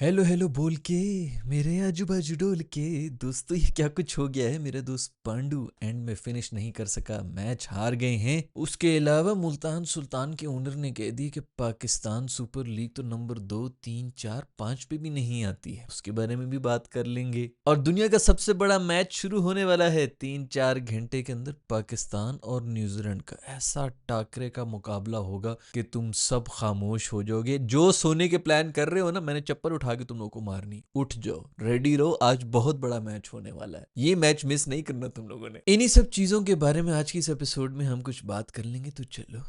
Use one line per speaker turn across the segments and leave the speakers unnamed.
Hello hello बोल के मेरे आजू बाजू डोल के। दोस्तों ये क्या कुछ हो गया है। मेरा दोस्त पांडू एंड में फिनिश नहीं कर सका, मैच हार गए हैं। उसके अलावा मुल्तान सुल्तान के ओनर ने कह दिया कि पाकिस्तान सुपर लीग तो नंबर 2, 3, 4, 5 पे भी नहीं आती है। उसके बारे में भी बात कर लेंगे। और दुनिया का सबसे बड़ा मैच शुरू होने वाला है 3-4 घंटे के अंदर। पाकिस्तान और न्यूजीलैंड का ऐसा टाकरे का मुकाबला होगा कि तुम सब खामोश हो जाओगे। जो सोने के प्लान कर रहे हो ना, मैंने चप्पल उठा के तुम लोगों को मारनी, उठ जाओ, रेडी रहो। आज बहुत बड़ा मैच होने वाला है, ये मैच मिस नहीं करना तुम लोगों ने। इन्हीं सब चीजों के बारे में आज की इस एपिसोड में हम कुछ बात कर लेंगे, तो चलो।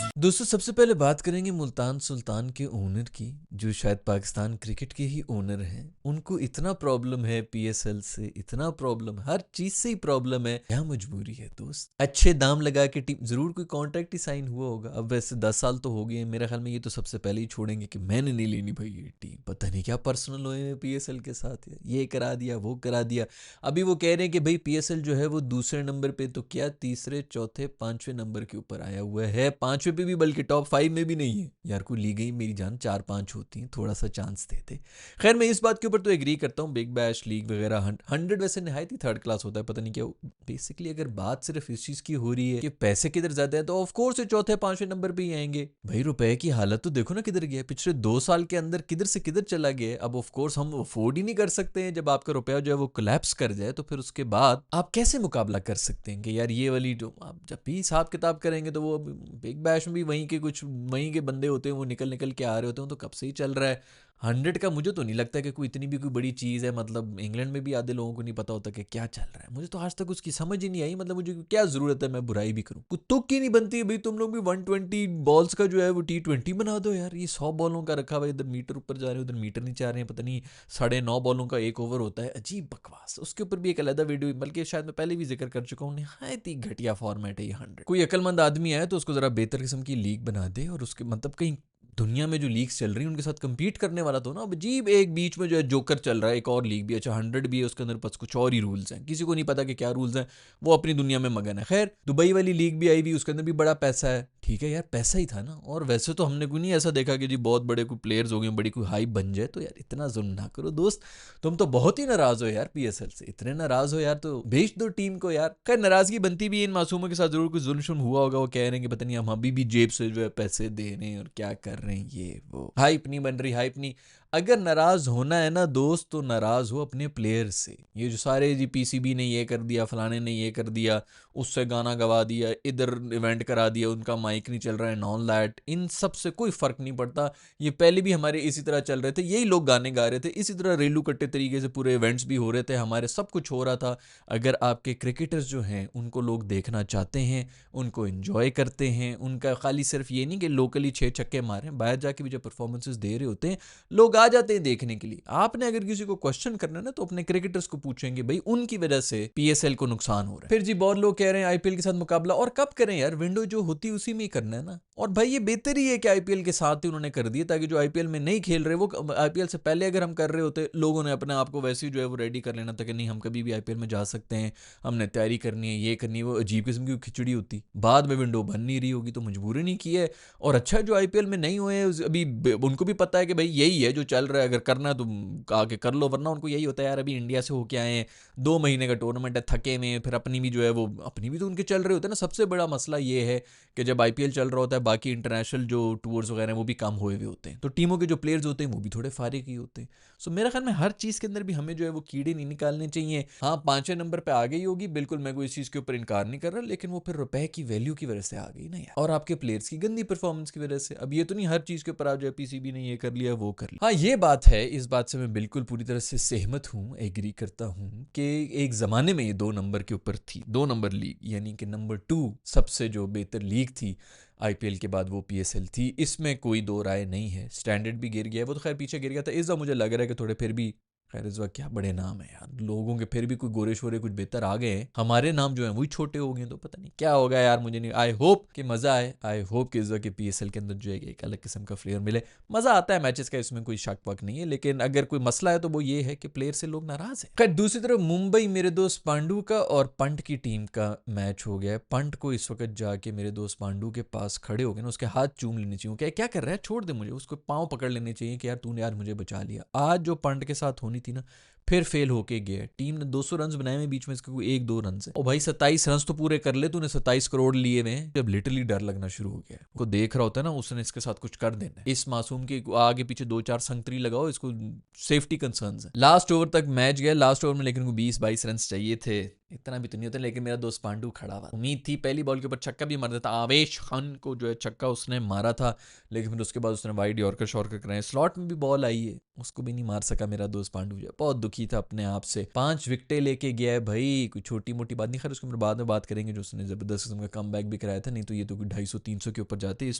दोस्तों सबसे पहले बात करेंगे मुल्तान सुल्तान के ओनर की, जो शायद पाकिस्तान क्रिकेट के ही ओनर हैं। उनको इतना प्रॉब्लम है पीएसएल से, इतना प्रॉब्लम, हर चीज से ही प्रॉब्लम है। क्या मजबूरी है दोस्त। अच्छे दाम लगा के टीम, जरूर कोई कॉन्ट्रैक्ट ही साइन हुआ होगा। अब वैसे 10 साल तो हो गए हैं मेरे ख्याल में। ये तो सबसे पहले ही छोड़ेंगे कि मैंने नहीं लेनी भाई ये टीम। पता नहीं क्या पर्सनल हुए हैं पीएसएल के साथ, ये करा दिया वो करा दिया। अभी वो कह रहे हैं कि भाई पीएसएल जो है वो दूसरे नंबर पे तो क्या, तीसरे चौथे पांचवें नंबर के ऊपर आया हुआ है। पांचवें पे भी, बल्कि टॉप 5 में भी नहीं है। यार को ली गई मेरी जान, 4-5 होती हैं, थोड़ा सा चांस देते। खैर मैं इस बात के ऊपर तो एग्री करता हूँ, बिग बैश लीग वगैरह 100 वैसे नहायत ही थर्ड क्लास होता है। पता नहीं क्या बेसिकली अगर बात सिर्फ इस चीज की हो रही है कि पैसे किधर ज्यादा है, तो ऑफकोर्स चौथे पांचवें नंबर पे ही आएंगे भाई। रुपए की हालत तो देखो ना किधर गया, पिछले 2 साल के अंदर किधर से किधर चला गया। अब ऑफकोर्स हम अफोर्ड ही नहीं कर सकते हैं। जब आपका रुपया जो है वो कोलैप्स कर जाए, तो फिर उसके बाद आप कैसे मुकाबला कर सकते हैं कि यार ये वाली, जो आप जब भी हिसाब किताब करेंगे तो वो बिग बैश में भी वहीं के कुछ वहीं के बंदे होते हैं, वो निकल निकल के आ रहे होते हैं। तो कब से ही चल रहा है 100 का। मुझे तो नहीं लगता कि कोई इतनी भी कोई बड़ी चीज़ है। मतलब इंग्लैंड में भी आधे लोगों को नहीं पता होता कि क्या चल रहा है। मुझे तो आज तक उसकी समझ ही नहीं आई। मतलब मुझे क्या जरूरत है मैं बुराई भी करूं, कुछ तुक ही नहीं बनती है भाई। तुम लोग भी 120 बॉल्स का जो है वो T20 बना दो यार। ये 100 बॉलों का रखा हुआ, इधर मीटर ऊपर जा रहे हैं उधर मीटर नीचे आ रहे हैं। पता नहीं 9.5 बॉलों का एक ओवर होता है, अजीब बकवास। उसके ऊपर भी एक अलग वीडियो, बल्कि शायद मैं पहले भी जिक्र कर चुका हूँ, नहायत ही घटिया फॉर्मेट है ये 100। कोई अकलमंद आदमी आए तो उसको जरा बेहतर किस्म की लीग बना दे, और उसके मतलब कहीं दुनिया में जो लीग्स चल रही हैं उनके साथ compete करने वाला तो ना। अब अजीब एक बीच में जो है जोकर चल रहा है, एक और लीग भी, अच्छा 100 भी है, उसके अंदर बस कुछ और ही रूल्स हैं, किसी को नहीं पता कि क्या रूल्स हैं। वो अपनी दुनिया में मगन है। खैर दुबई वाली लीग भी आई हुई, उसके अंदर भी बड़ा पैसा है। ठीक है यार, पैसा ही था ना। और वैसे तो हमने कोई नहीं ऐसा देखा कि जी बहुत बड़े कोई प्लेयर्स हो गए, बड़ी कोई हाइप बन जाए। तो यार इतना जुल्म ना करो दोस्त। तुम तो बहुत ही नाराज हो यार पीएसएल से। इतने नाराज हो यार तो बेच दो टीम को यार। खैर नाराजगी बनती भी इन मासूमों के साथ, जरूर कुछ जुल्म शुल्म हुआ होगा। वो कह रहे हैं कि पता नहीं हम अभी भी जेब से जो है पैसे दे रहे हैं और क्या कर रहे हैं, ये वो हाइप नहीं बन रही, हाइप नहीं। अगर नाराज होना है ना दोस्त, तो नाराज हो अपने प्लेयर से। ये जो सारे जी पीसीबी ने ये कर दिया, फलाने ने ये कर दिया, उससे गाना गवा दिया, इधर इवेंट करा दिया, उनका माइक नहीं चल रहा है, नॉन लैट, इन सब से कोई फर्क नहीं पड़ता। ये पहले भी हमारे इसी तरह चल रहे थे, यही लोग गाने गा रहे थे, इसी तरह रेलू कट्टे तरीके से पूरे इवेंट्स भी हो रहे थे हमारे, सब कुछ हो रहा था। अगर आपके क्रिकेटर्स जो हैं उनको लोग देखना चाहते हैं, उनको एंजॉय करते हैं, उनका खाली सिर्फ ये नहीं कि लोकली 6 छक्के मारें, बाहर जाके भी जब परफॉर्मेंसेस दे रहे होते हैं लोग आ जाते हैं देखने के लिए। आपने अगर किसी को क्वेश्चन करना है ना, तो अपने क्रिकेटर्स को पूछेंगे भाई उनकी वजह से पीएसएल को नुकसान हो रहा है। फिर जी बहुत लोग कह रहे हैं आईपीएल के साथ मुकाबला, और कब करें यार, विंडो जो होती है उसी में ही करना है ना। और भाई ये बेहतर ही है कि आईपीएल के साथ ही उन्होंने कर दिया, ताकि जो आईपीएल में नहीं खेल रहे वो आईपीएल से पहले अगर हम कर रहे होते, लोगों ने अपने आप को वैसे ही जो है वो रेडी कर लेना था कि नहीं हम कभी भी आईपीएल में जा सकते हैं, हमने तैयारी करनी है, ये करनी है। वो अजीब किस्म की खिचड़ी होती, बाद में विंडो बन नहीं रही होगी तो मजबूरी नहीं की है। और अच्छा जो आईपीएल में नहीं हुए अभी, उनको भी पता है कि भाई यही है जो चल रहा है, अगर करना है तो आके कर लो, वरना उनको यही होता है यार अभी इंडिया से होके आए हैं, 2 महीने का टूर्नामेंट है, थके में, फिर अपनी भी जो है वो अपनी भी तो उनके चल रहे होते हैं ना। सबसे बड़ा मसला ये है कि जब आईपीएल चल रहा होता है, बाकी इंटरनेशनल जो टूर्स वगैरह हैं वो भी कम हुए हुए होते हैं, तो टीमों के जो प्लेयर्स होते हैं वो भी थोड़े फारिग ही होते हैं। सो मेरा ख्याल में हर चीज़ के अंदर भी हमें जो है वो कीड़े नहीं निकालने चाहिए। हाँ 5वें नंबर पे आ गई होगी, बिल्कुल मैं कोई इस चीज़ के ऊपर इनकार नहीं कर रहा, लेकिन वो फिर रुपए की वैल्यू की वजह से आ गई ना यार, और आपके प्लेयर्स की गंदी परफॉर्मेंस की वजह से। अब ये तो नहीं हर चीज़ के ऊपर आ जाए पीसीबी ने ये कर लिया वो कर लिया। हाँ ये बात है, इस बात से मैं बिल्कुल पूरी तरह से सहमत हूँ, एग्री करता हूँ कि एक ज़माने में ये 2 नंबर के ऊपर थी, 2 नंबर लीग, यानी कि नंबर 2 सबसे जो बेहतर लीग थी आईपीएल के बाद वो पीएसएल थी। इसमें कोई दो राय नहीं है। स्टैंडर्ड भी गिर गया है, वो तो खैर पीछे गिर गया था, इस बार मुझे लग रहा है कि थोड़े फिर भी खैर इस वक्त क्या बड़े नाम है यार लोगों के, फिर भी कोई गोरे शोरे कुछ बेहतर आ गए हैं, हमारे नाम जो है वही छोटे हो गए, तो पता नहीं क्या होगा यार। मुझे नहीं, आई होप कि मजा आए, आई होप कि इस वक्त PSL के अंदर जो है एक अलग किस्म का फ्लेयर मिले। मजा आता है मैचेस का, इसमें कोई शक वक नहीं है, लेकिन अगर कोई मसला है तो वो ये है कि प्लेयर से लोग नाराज है। खैर दूसरी तरफ मुंबई मेरे दोस्त पांडु का और पंट की टीम का मैच हो गया है। पंट को इस वक्त जाके मेरे दोस्त पांडु के पास खड़े हो गए ना, उसके हाथ चूम लेने चाहिए, क्या कर रहा है, छोड़ दे मुझे, उसको पाँव पकड़ लेने चाहिए कि यार तूने यार मुझे बचा लिया। आज जो पंट के साथ होनी थी ना, फिर फेल होके गया। टीम ने 200 रन बनाए में, बीच में इसके कोई 1-2 रन है। और भाई 27 रन तो पूरे कर ले तूने, 27 करोड़ लिए हुए। जब लिटरली डर लगना शुरू हो गया, को देख रहा होता है ना उसने इसके साथ कुछ कर देना है। इस मासूम के आगे पीछे 2-4 संगतरी लगाओ, इसको सेफ्टी कंसर्न्स है। लास्ट ओवर तक मैच गया, लास्ट ओवर में लेकिन को 20-22 रन चाहिए थे, इतना भी तो नहीं होता। लेकिन मेरा दोस्त पांडु खड़ा हुआ, उम्मीद थी पहली बॉल के ऊपर छक्का भी मार देता। आवेश खान को जो है छक्का उसने मारा था, लेकिन फिर उसके बाद उसने वाइड यॉर्कर शॉर्कर कराए, स्लॉट में भी बॉल आई है, उसको भी नहीं मार सका मेरा दोस्त पांडु। जो बहुत दुखी था अपने आप से, 5 विकेटें लेके गया है भाई, कोई छोटी मोटी बात नहीं। खैर उसके बाद में बात करेंगे, जो उसने जबरदस्त किस्म का कमबैक भी कराया था, नहीं तो ये तो 250-300 के ऊपर जाते। इस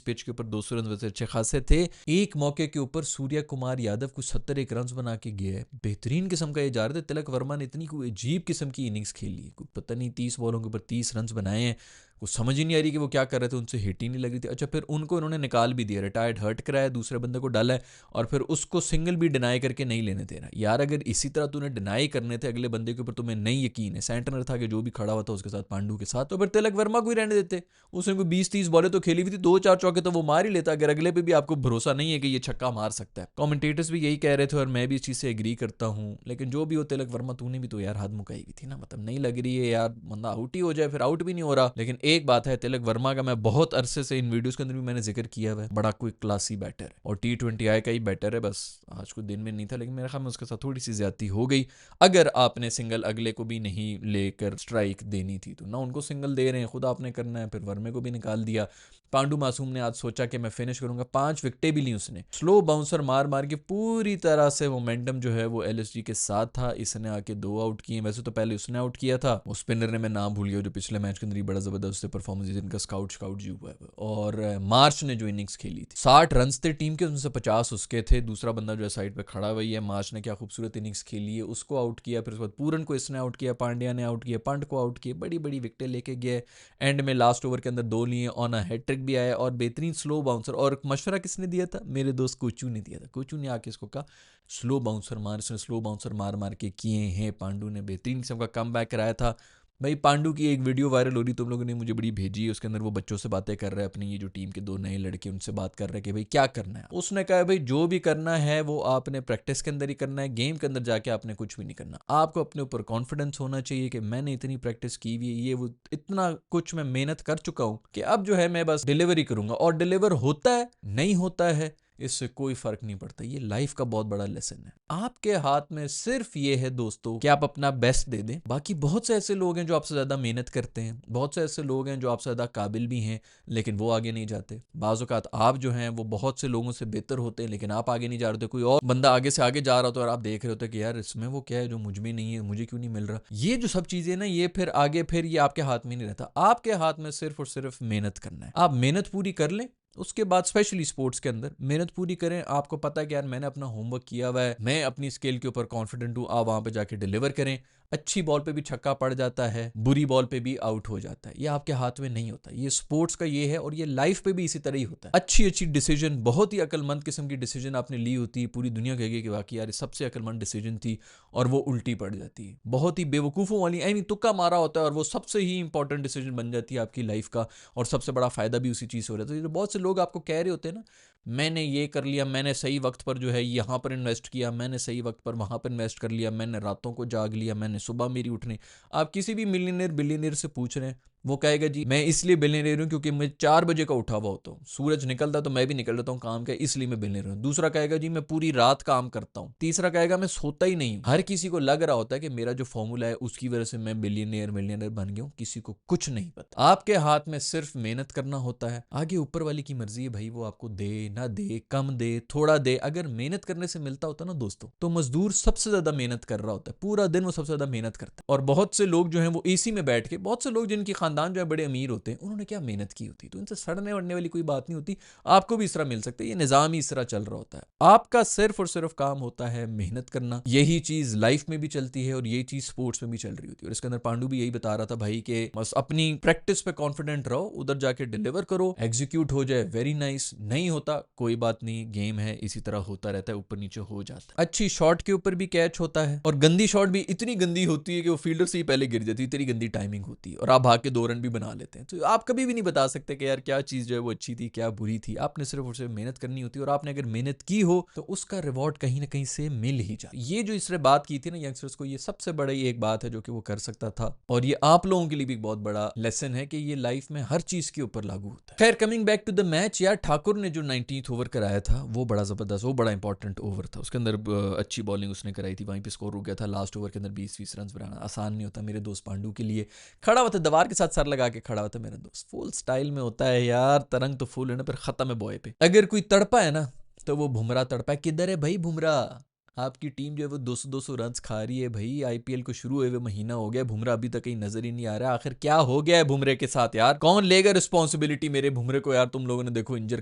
पिच के ऊपर 200 रन वैसे अच्छे खासे थे। एक मौके के ऊपर सूर्य कुमार यादव कुछ 71 रन बना के गया है, बेहतरीन किस्म का ये जा रहे थे। तिलक वर्मा ने इतनी कोई अजीब किस्म की इनिंग्स खेली, कोई पता नहीं 30 बॉलों के ऊपर 30 रन बनाए हैं, कुछ समझ ही नहीं आ रही कि वो क्या कर रहे थे, उनसे हिट ही नहीं लग रही थी। अच्छा फिर उनको इन्होंने निकाल भी दिया, रिटायर्ड हर्ट कराया, दूसरे बंदे को डाला है, और फिर उसको सिंगल भी डिनाई करके नहीं लेने दे रहा। यार अगर इसी तरह तूने डिनाई करने थे अगले बंदे के ऊपर, तुम्हें नहीं यकीन है, सेंटनर था कि जो भी खड़ा हुआ था उसके साथ पांडु के साथ, तो फिर तिलक वर्मा को ही रहने देते। उसने कोई 20-30 बॉलें तो खेली हुई थी, 2-4 चौके तो वो मार ही लेता, अगर अगले पे भी आपको भरोसा नहीं है कि ये छक्का मार सकता है। कमेंटेटर्स भी यही कह रहे थे और मैं भी इस चीज़ से एग्री करता हूँ। लेकिन जो भी हो तिलक वर्मा, तूने भी तो यार हाथ मुकाई हुई थी ना, मतलब नहीं लग रही है यार, बंदा आउट ही हो जाए, फिर आउट भी नहीं हो रहा। लेकिन एक बात है, तिलक वर्मा का मैं बहुत अरसे से इन वीडियोस के अंदर भी मैंने जिक्र किया है, बड़ा कोई क्लासी बैटर है और T20I का ही बैटर है। बस आज कुछ दिन में नहीं था, लेकिन मेरे ख्याल में उसके साथ थोड़ी सी ज्यादती हो गई। अगर आपने सिंगल अगले को भी नहीं लेकर स्ट्राइक देनी थी, तो ना उनको सिंगल दे रहे हैं, खुद आपने करना है, फिर वर्मे को भी निकाल दिया। पांडु मासूम ने आज सोचा कि मैं फिनिश करूंगा, 5 विकेटें भी ली उसने, स्लो बाउंसर मार मार के पूरी तरह से मोमेंटम जो है वो LSG के साथ था। इसने आके 2 आउट किए, वैसे तो पहले उसने आउट किया था, उस स्पिनर ने, मैं नाम भूल गया, जो पिछले मैच के अंदर बड़ा जबरदस्त परफॉर्मेंस जिनका स्काउट जी हुआ है। और मार्च ने जो इनिंग्स खेली थी, 60 रन थे टीम के, उनसे 50 उसके थे। दूसरा बंदा जो है साइड पे खड़ा हुई है, मार्च ने क्या खूबसूरत इनिंग्स खेली है, उसको आउट किया। फिर उसके बाद पूरन को इसने आउट किया, पांड्या ने आउट किया, पंट को आउट किया, बड़ी बड़ी विकेटें लेके गए। एंड में लास्ट ओवर के अंदर 2 लिए, ऑन अ हैट्रिक भी आया और बेहतरीन स्लो बाउंसर। और मशवरा किसने दिया था? मेरे दोस्त कोचू ने दिया था। कोचू ने आके इसको कहा स्लो बाउंसर मार, इसने स्लो बाउंसर मार मार के किए हैं। पांडु ने बेहतरीन किस्म का कमबैक कराया था। भाई पांडु की एक वीडियो वायरल हो रही, तुम लोगों ने मुझे बड़ी भेजी है, उसके अंदर वो बच्चों से बातें कर रहा है, अपनी ये जो टीम के 2 नए लड़के उनसे बात कर रहे हैं कि भाई क्या करना है। उसने कहा भाई जो भी करना है वो आपने प्रैक्टिस के अंदर ही करना है, गेम के अंदर जाके आपने कुछ भी नहीं करना। आपको अपने ऊपर कॉन्फिडेंस होना चाहिए कि मैंने इतनी प्रैक्टिस की हुई है, ये वो इतना कुछ मैं मेहनत कर चुका हूँ कि अब जो है मैं बस डिलीवरी करूंगा। और डिलीवर होता है नहीं होता है इससे कोई फर्क नहीं पड़ता। ये लाइफ का बहुत बड़ा लेसन है। आपके हाथ में सिर्फ ये है दोस्तों कि आप अपना बेस्ट दे दें। बाकी बहुत से ऐसे लोग हैं जो आपसे ज्यादा मेहनत करते हैं, बहुत से ऐसे लोग हैं जो आपसे ज्यादा काबिल भी हैं, लेकिन वो आगे नहीं जाते। बाज़ औक़ात आप जो हैं वो बहुत से लोगों से बेहतर होते हैं, लेकिन आप आगे नहीं जा रहे होते। कोई और बंदा आगे से आगे जा रहा होता है और आप देख रहे होते कि यार इसमें वो क्या है जो मुझ में नहीं है, मुझे क्यों नहीं मिल रहा। ये जो सब चीजें ना, ये फिर आगे फिर ये आपके हाथ में नहीं रहता। आपके हाथ में सिर्फ और सिर्फ मेहनत करना है। आप मेहनत पूरी कर लें, उसके बाद स्पेशली स्पोर्ट्स के अंदर मेहनत पूरी करें। आपको पता है कि यार मैंने अपना होमवर्क किया हुआ है, मैं अपनी स्किल के ऊपर कॉन्फिडेंट हूं, आप वहां पे जाके डिलीवर करें। अच्छी बॉल पे भी छक्का पड़ जाता है, बुरी बॉल पे भी आउट हो जाता है, ये आपके हाथ में नहीं होता। ये स्पोर्ट्स का ये है, और ये लाइफ पे भी इसी तरह ही होता है। अच्छी डिसीजन, बहुत ही अकलमंद किस्म की डिसीजन आपने ली होती है, पूरी दुनिया कहेगी कि वाकई यार सबसे अकलमंद डिसीजन थी, और वो उल्टी पड़ जाती है। बहुत ही बेवकूफ़ों वाली ऐनी तुक्का मारा होता है और वो सबसे ही इंपॉर्टेंट डिसीजन बन जाती है आपकी लाइफ का, और सबसे बड़ा फायदा भी उसी चीज़ से हो रहा है। तो बहुत से लोग आपको कह रहे होते हैं ना, मैंने ये कर लिया, मैंने सही वक्त पर जो है यहाँ पर इन्वेस्ट किया, मैंने सही वक्त पर वहाँ पर इन्वेस्ट कर लिया, मैंने रातों को जाग लिया, मैंने सुबह मेरी उठने। आप किसी भी मिलियनियर बिलियनियर से पूछ रहे हैं, वो कहेगा जी मैं इसलिए बिलियनियर हूँ क्योंकि मैं 4 बजे का उठा हुआ होता हूँ, सूरज निकलता तो मैं भी निकल जाता हूँ काम का, इसलिए मैं बिलियनियर हूँ। दूसरा कहेगा जी मैं पूरी रात काम करता हूँ। तीसरा कहेगा मैं सोता ही नहीं हूँ। हर किसी को लग रहा होता है कि मेरा जो फॉर्मूला है उसकी वजह से मैं बिलियनियर मिलियनियर बन गया हूँ, किसी को कुछ नहीं पता। आपके हाथ में सिर्फ मेहनत करना होता है, आगे ऊपर वाली की मर्जी है भाई, वो आपको दे ना दे, कम दे थोड़ा दे। अगर मेहनत करने से मिलता होता ना दोस्तों, तो मजदूर सबसे ज्यादा मेहनत कर रहा होता है, पूरा दिन वो सबसे ज्यादा ज्यादा मेहनत करता है। और बहुत से लोग जो हैं वो एसी में बैठ के, बहुत से लोग जिनकी खानदान जो है बड़े अमीर होते हैं, उन्होंने क्या मेहनत की होती, तो इनसे सड़ने वड़ने वाली कोई बात नहीं होती। आपको भी इस तरह मिल सकता है, ये निजाम ही इस तरह चल रहा होता है। आपका सिर्फ और सिर्फ काम होता है मेहनत करना। यही चीज लाइफ में भी चलती है और ये चीज स्पोर्ट्स में भी चल रही होती है। और इसके अंदर पांडु भी यही बता रहा था भाई कि बस अपनी प्रैक्टिस पे कॉन्फिडेंट रहो, उधर जाके डिलीवर करो, एग्जीक्यूट हो जाए वेरी नाइस, नहीं होता कोई बात नहीं, गेम है, इसी तरह होता रहता है, ऊपर नीचे हो जाता है। अच्छी शॉट के ऊपर भी कैच होता है और गंदी शॉट भी इतनी गंदी होती है कि वो फील्डर से ही पहले गिर जाती है, इतनी गंदी टाइमिंग होती है और आप भाग के 2 रन भी बना लेते हैं। तो आप कभी भी नहीं बता सकते कि यार क्या चीज जो है वो अच्छी थी क्या बुरी थी। आपने सिर्फ और सिर्फ मेहनत करनी होती है और आपने अगर मेहनत की हो तो उसका रिवॉर्ड कहीं ना कहीं से मिल ही जाए। ये जो इसने बात की थी ना यंगस्टर्स को, ये सबसे बड़ी एक बात है जो कि वो कर सकता था और ये आप लोगों के लिए भी बहुत बड़ा लेसन है कि ये लाइफ में हर चीज के ऊपर लागू होता है। खैर coming back to the match, यार ठाकुर ने जो 19th ओवर कराया था वो बड़ा जबरदस्त, वो बड़ा इंपॉर्टेंट ओवर था। उसके अंदर अच्छी बॉलिंग उसने कराई थी, वहीं पे स्कोर हो गया था। लास्ट ओवर के अंदर 20-20 रन बनाना आसान नहीं होता मेरे दोस्त पांडु के लिए। खड़ा हुआ था दीवार के साथ सर लगा के खड़ा हुआ था मेरा दोस्त, फुल स्टाइल में होता है यार, तरंग तो फुल है ना, फिर खत्म है बॉय पे। अगर कोई तड़पा है ना तो वो बुमराह तड़पा है। किधर है भाई बुमराह? आपकी टीम जो है वो 200-200 रन खा रही है भाई, आईपीएल को शुरू हुए महीना हो गया, बुमराह अभी तक कहीं नजर ही नहीं आ रहा। आखिर क्या हो गया है बुमरे के साथ यार? कौन लेगा रिस्पॉन्सिबिलिटी मेरे बुमरे को? यार तुम लोगों ने देखो इंजर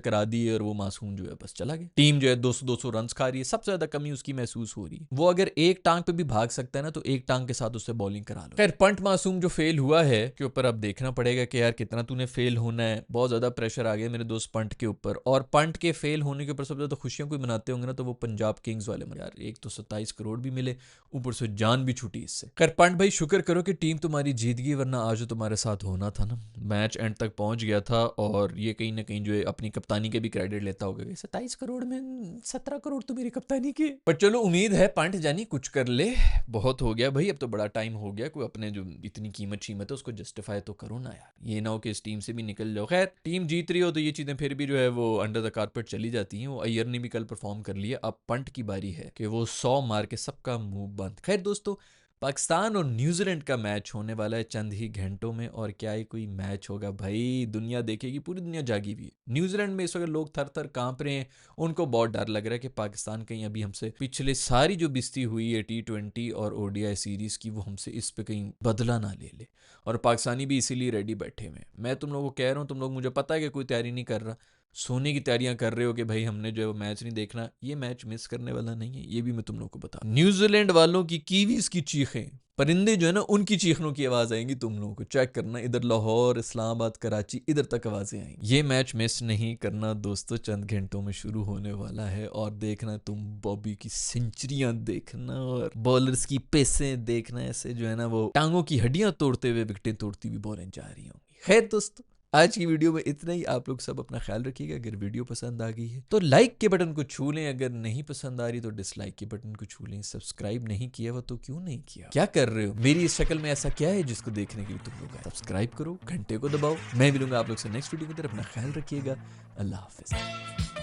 करा दी है और वो मासूम जो है बस चला गया। टीम जो है 200-200 रन खा रही है, सबसे ज्यादा कमी उसकी महसूस हो रही है। वो अगर एक टांग पे भी भाग सकता है ना तो एक टांग के साथ उससे बॉलिंग करा लो। खैर पंट मासूम जो फेल हुआ है के ऊपर अब देखना पड़ेगा कि यार कितना तूने फेल होना है। बहुत ज्यादा प्रेशर आ गया मेरे दोस्त पंट के ऊपर, और पंट के फेल होने के ऊपर सबसे ज्यादा खुशियां कोई मनाते होंगे ना तो वो पंजाब किंग्स वाले। यार एक तो 27 करोड़ भी मिले, ऊपर से जान भी छूटी इससे। खैर पंट भाई शुक्र करो कि टीम तुम्हारी जीत गई, वरना आज जो तुम्हारे साथ होना था ना, मैच एंड तक पहुंच गया था। और ये कहीं ना कहीं जो है अपनी कप्तानी के भी क्रेडिट लेता होगा कि 27 करोड़ में 17 करोड़ तो मेरी कप्तानी की। पर चलो उम्मीद है पंट जानी कुछ कर ले, बहुत हो गया भाई, अब तो बड़ा टाइम हो गया। कोई अपने जो इतनी कीमत शीमत है उसको जस्टिफाई तो करो ना यार, ये ना हो कि इस टीम से भी निकल जाओ। खैर टीम जीत रही हो तो ये चीजें फिर भी जो है वो अंडर द कारपेट चली जाती हैं। वो अय्यर ने भी कल परफॉर्म कर लिया, अब पंट की बारी है कि वो 100 मार के सबका मुंह बंद। खैर दोस्तों, पाकिस्तान और न्यूजीलैंड का मैच होने वाला है चंद ही घंटों में, और क्या ही कोई मैच होगा भाई, दुनिया देखेगी, पूरी दुनिया जागी हुई है। न्यूजीलैंड में इस वक्त लोग थर थर कांप रहे हैं, उनको बहुत डर लग रहा है कि पाकिस्तान कहीं अभी हमसे पिछले सारी जो बिस्ती हुई है T20 और ODI सीरीज की, वो हमसे इस पे कहीं बदला ना ले ले। और पाकिस्तानी भी इसीलिए रेडी बैठे हुए हैं। मैं तुम लोगों को कह रहा हूँ, तुम लोग मुझे पता है कि कोई तैयारी नहीं कर रहा, सोने की तैयारियां कर रहे हो कि भाई हमने जो है मैच नहीं देखना। ये मैच मिस करने वाला नहीं है, ये भी मैं तुम लोगों को बता। न्यूजीलैंड वालों की कीवीज की चीखें, परिंदे जो है ना उनकी चीखनों की आवाज आएंगी तुम लोगों को, चेक करना। इधर लाहौर, इस्लामाबाद, कराची, इधर तक आवाजें आएंगी। ये मैच मिस नहीं करना दोस्तों, चंद घंटों में शुरू होने वाला है। और देखना तुम बॉबी की सेंचुरियां देखना और बॉलर्स की पेसें देखना, ऐसे जो है ना वो टांगों की हड्डियां तोड़ते हुए विकेटें तोड़ती हुई बॉलें जा रही होंगी। खैर दोस्तों, आज की वीडियो में इतना ही। आप लोग सब अपना ख्याल रखिएगा। अगर वीडियो पसंद आ गई है तो लाइक के बटन को छू लें, अगर नहीं पसंद आ रही तो डिसलाइक के बटन को छू लें। सब्सक्राइब नहीं किया वो तो क्यों नहीं किया, क्या कर रहे हो? मेरी इस शक्ल में ऐसा क्या है जिसको देखने के लिए तुम लोग सब्सक्राइब करो, घंटे को दबाओ। मैं मिलूंगा आप लोग से नेक्स्ट वीडियो की तरफ। अपना ख्याल रखिएगा। अल्लाह हाफिज।